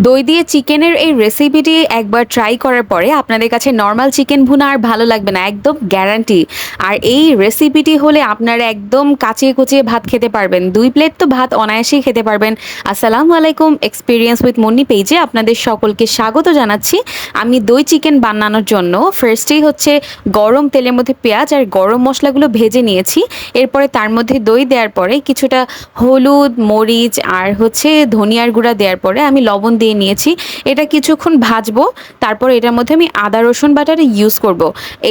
দই দিয়ে চিকেনের এই রেসিপিটি একবার ট্রাই করার পরে আপনাদের কাছে নর্মাল চিকেন ভুনা আর ভালো লাগবে না, একদম গ্যারান্টি। আর এই রেসিপিটি হলে আপনারা একদম কাচিয়ে কুচিয়ে ভাত খেতে পারবেন, 2 প্লেট তো ভাত অনায়াসেই খেতে পারবেন। আসসালামু আলাইকুম, এক্সপিরিয়েন্স উইথ মুন্নি পেজে আপনাদের সকলকে স্বাগত জানাচ্ছি। আমি দই চিকেন বানানোর জন্য ফার্স্টেই হচ্ছে গরম তেলের মধ্যে পেঁয়াজ আর গরম মশলাগুলো ভেজে নিয়েছি। এরপরে তার মধ্যে দই দেওয়ার পরে কিছুটা হলুদ, মরিচ আর হচ্ছে ধনিয়ার গুঁড়া দেওয়ার পরে আমি লবণ দিয়ে নিয়েছি। এটা কিছুক্ষণ ভাজবো। তারপর এটার মধ্যে আমি আদা রসুন বাটাটা ইউজ করব।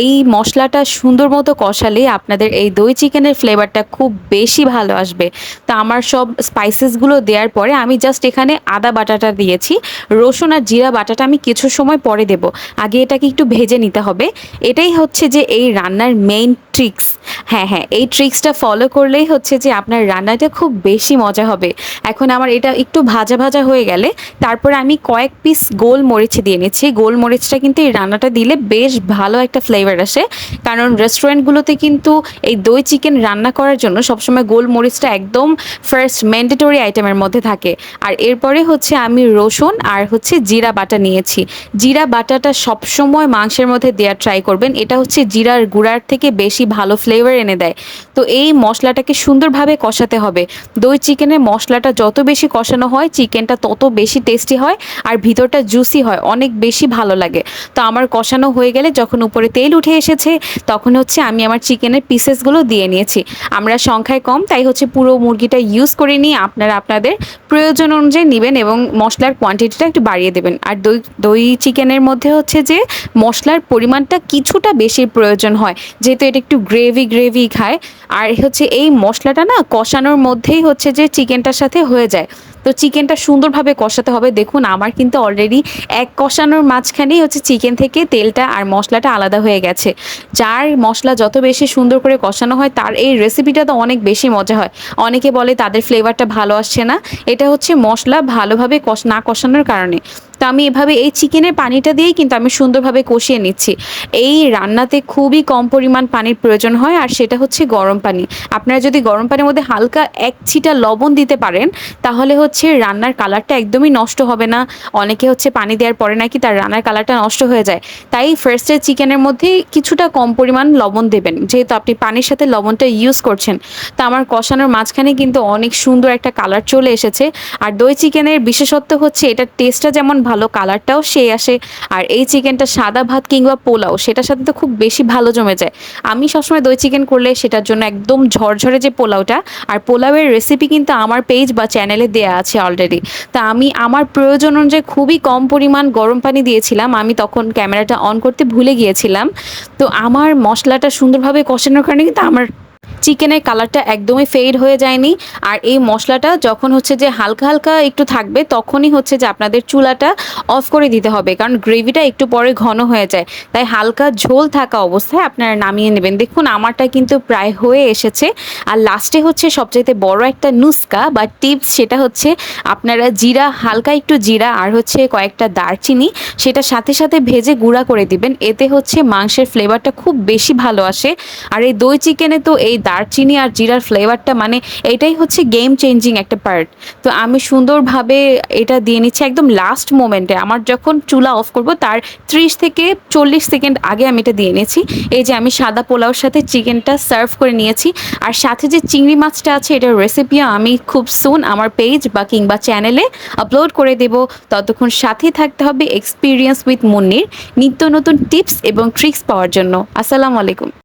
এই মশলাটা সুন্দর মতো কষালে আপনাদের এই দই চিকেনের ফ্লেভারটা খুব বেশি ভালো আসবে। তো আমার সব স্পাইসেসগুলো দেওয়ার পরে আমি জাস্ট এখানে আদা বাটাটা দিয়েছি, রসুন আর জিরা বাটাটা আমি কিছু সময় পরে দেব। আগে এটাকে একটু ভেজে নিতে হবে। এটাই হচ্ছে যে এই রান্নার মেইন ট্রিক্স। হ্যাঁ হ্যাঁ, এই ট্রিক্সটা ফলো করলেই হচ্ছে যে আপনার রান্নাটা খুব বেশি মজা হবে। এখন আমার এটা একটু ভাজা ভাজা হয়ে গেলে তারপরে আমি কয়েক পিস গোলমরিচ দিয়ে নিচ্ছি। গোলমরিচটা কিন্তু এই রান্নাটা দিলে বেশ ভালো একটা ফ্লেভার আসে, কারণ রেস্টুরেন্টগুলোতে কিন্তু এই দই চিকেন রান্না করার জন্য সবসময় গোলমরিচটা একদম ফার্স্ট ম্যান্ডেটরি আইটেমের মধ্যে থাকে। আর এরপরে হচ্ছে আমি রসুন আর হচ্ছে জিরা বাটা নিয়েছি। জিরা বাটাটা সবসময় মাংসের মধ্যে দেওয়ার ট্রাই করবেন, এটা হচ্ছে জিরার গুঁড়ার থেকে বেশি ভালো ফ্লেভার এনে দেয়। তো এই মশলাটাকে সুন্দরভাবে কষাতে হবে। দই চিকেনের মশলাটা যত বেশি কষানো হয় চিকেনটা তত বেশি টেস্টি হয় আর ভিতরটা জুসি হয়, অনেক বেশি ভালো লাগে। তো আমার কষানো হয়ে গেলে যখন উপরে তেল উঠে এসেছে তখন হচ্ছে আমি আমার চিকেনের পিসেসগুলো দিয়ে নিয়েছি। আমরা সংখ্যায় কম তাই হচ্ছে পুরো মুরগিটা ইউজ করে নিয়ে আপনারা আপনাদের প্রয়োজন অনুযায়ী নেবেন এবং মশলার কোয়ান্টিটিটা একটু বাড়িয়ে দেবেন। আর দই দই চিকেনের মধ্যে হচ্ছে যে মশলার পরিমাণটা কিছুটা বেশি প্রয়োজন হয়, যেহেতু এটা একটু গ্রেভি গ্রেভি খায়। আর হচ্ছে এই মশলাটা না কষানোর মধ্যেই হচ্ছে যে চিকেনটার সাথে হয়ে যায়। তো চিকেনটা সুন্দরভাবে কষাতে হবে। দেখুন আমার কিন্তু অলরেডি এক কষানোর মাঝখানেই হচ্ছে চিকেন থেকে তেলটা আর মশলাটা আলাদা হয়ে গেছে। যার মশলা যত বেশি সুন্দর করে কষানো হয় তার এই রেসিপিটা তো অনেক বেশি মজা হয়। অনেকে বলে তাদের ফ্লেভারটা ভালো আসছে না, এটা হচ্ছে মশলা ভালোভাবে না কষানোর কারণে। তো আমি এভাবে এই চিকেনের পানিটা দিয়েই কিন্তু আমি সুন্দরভাবে কষিয়ে নিচ্ছি। এই রান্নাতে খুবই কম পরিমাণ পানির প্রয়োজন হয়, আর সেটা হচ্ছে গরম পানি। আপনারা যদি গরম পানির মধ্যে হালকা এক ছিটা লবণ দিতে পারেন তাহলে হচ্ছে রান্নার কালারটা একদমই নষ্ট হবে না। অনেকে হচ্ছে পানি দেওয়ার পরে নাকি তার রান্নার কালারটা নষ্ট হয়ে যায়। তাই ফার্স্টে চিকেনের মধ্যে কিছুটা কম পরিমাণ লবণ দেবেন, যেহেতু আপনি পানির সাথে লবণটা ইউজ করছেন। তো আমার কষানোর মাঝখানে কিন্তু অনেক সুন্দর একটা কালার চলে এসেছে। আর দই চিকেনের বিশেষত্ব হচ্ছে এটার টেস্টটা যেমন ভালো, কালারটাও সেই আসে। আর এই চিকেনটা সাদা ভাত কিংবা পোলাও সেটার সাথে তো খুব বেশি ভালো জমে যায়। আমি সবসময় দই চিকেন করলে সেটার জন্য একদম ঝরঝরে যে পোলাওটা, আর পোলাওয়ের রেসিপি কিন্তু আমার পেজ বা চ্যানেলে দেওয়া আছে অলরেডি। তা আমি আমার প্রয়োজন অনুযায়ী খুবই কম পরিমাণ গরম পানি দিয়েছিলাম, আমি তখন ক্যামেরাটা অন করতে ভুলে গিয়েছিলাম। তো আমার মশলাটা সুন্দরভাবে কষানোর কারণে কিন্তু আমার চিকেনের কালারটা একদমই ফেড হয়ে যায়নি। আর এই মশলাটা যখন হচ্ছে যে হালকা হালকা একটু থাকবে তখনই হচ্ছে যে আপনাদের চুলাটা অফ করে দিতে হবে, কারণ গ্রেভিটা একটু পরে ঘন হয়ে যায়। তাই হালকা ঝোল থাকা অবস্থায় আপনারা নামিয়ে নেবেন। দেখুন আমারটা কিন্তু প্রায় হয়ে এসেছে। আর লাস্টে হচ্ছে সবচাইতে বড় একটা নুস্কা বা টিপস, সেটা হচ্ছে আপনারা জিরা, হালকা একটু জিরা আর হচ্ছে কয়েকটা দারচিনি সেটা সাথে সাথে ভেজে গুঁড়া করে দিবেন। এতে হচ্ছে মাংসের ফ্লেভারটা খুব বেশি ভালো আসে। আর এই দই চিকেনে তো এই দারচিনি আর জিরার ফ্লেভারটা মানে এটাই হচ্ছে গেম চেঞ্জিং একটা পার্ট। তো আমি সুন্দরভাবে এটা দিয়ে নিচ্ছি একদম লাস্ট মোমেন্টে, আমার যখন চুলা অফ করব তার 30 থেকে 40 সেকেন্ড আগে আমি এটা দিয়ে নিয়েছি। এই যে আমি সাদা পোলাওর সাথে চিকেনটা সার্ভ করে নিয়েছি। আর সাথে যে চিংড়ি মাছটা আছে এটার রেসিপিও আমি খুব সুন আমার পেজ বা কিংবা চ্যানেলে আপলোড করে দেব। ততক্ষণ সাথে থাকতে হবে এক্সপিরিয়েন্স উইথ মুন্নির নিত্য নতুন টিপস এবং ট্রিক্স পাওয়ার জন্য। আসসালামু আলাইকুম।